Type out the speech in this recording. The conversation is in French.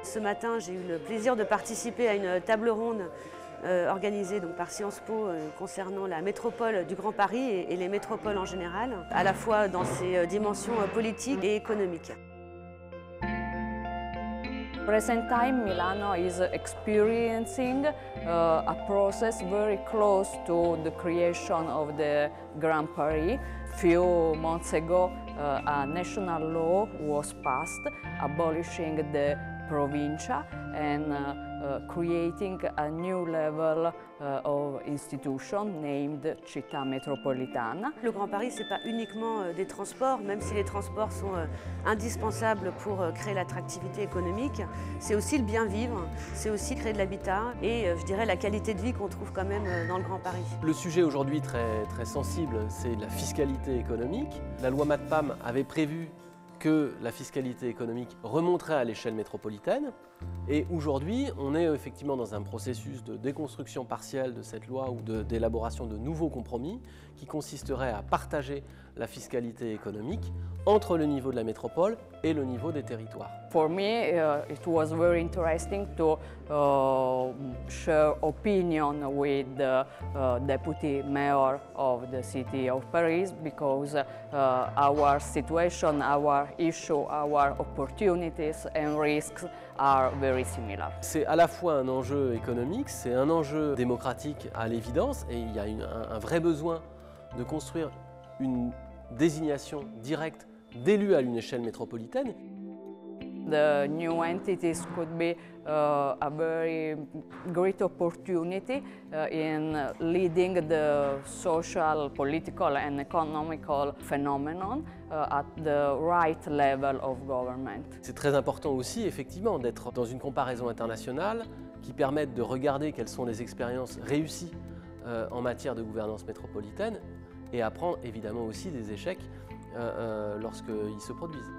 Ce matin, j'ai eu le plaisir de participer à une table ronde organisée donc, par Sciences Po concernant la métropole du Grand Paris et les métropoles en général, à la fois dans ses dimensions politiques et économiques. Present time, Milano is experiencing a process very close to the creation of the Grand Paris. Few months ago, a national law was passed abolishing the provincia and creating a new level of institution named Città Metropolitana. Le Grand Paris, ce n'est pas uniquement des transports, même si les transports sont indispensables pour créer l'attractivité économique. C'est aussi le bien vivre, c'est aussi créer de l'habitat et je dirais la qualité de vie qu'on trouve quand même dans le Grand Paris. Le sujet aujourd'hui très sensible, c'est la fiscalité économique. La loi MATPAM avait prévu que la fiscalité économique remonterait à l'échelle métropolitaine. Et aujourd'hui, on est effectivement dans un processus de déconstruction partielle de cette loi ou d'élaboration de nouveaux compromis qui consisteraient à partager la fiscalité économique entre le niveau de la métropole et le niveau des territoires. For me, it was very interesting to share opinion with the deputy mayor of the city of Paris because our situation, our issue, our opportunities and risks are very similar. C'est à la fois un enjeu économique, c'est un enjeu démocratique à l'évidence et il y a un vrai besoin de construire une désignation directe d'élus à une échelle métropolitaine. The new entities could be a very great opportunity in leading the social, political and economical phenomenon at the right level of government. C'est très important aussi, effectivement, d'être dans une comparaison internationale qui permette de regarder quelles sont les expériences réussies en matière de gouvernance métropolitaine et apprendre évidemment aussi des échecs lorsqu'ils se produisent.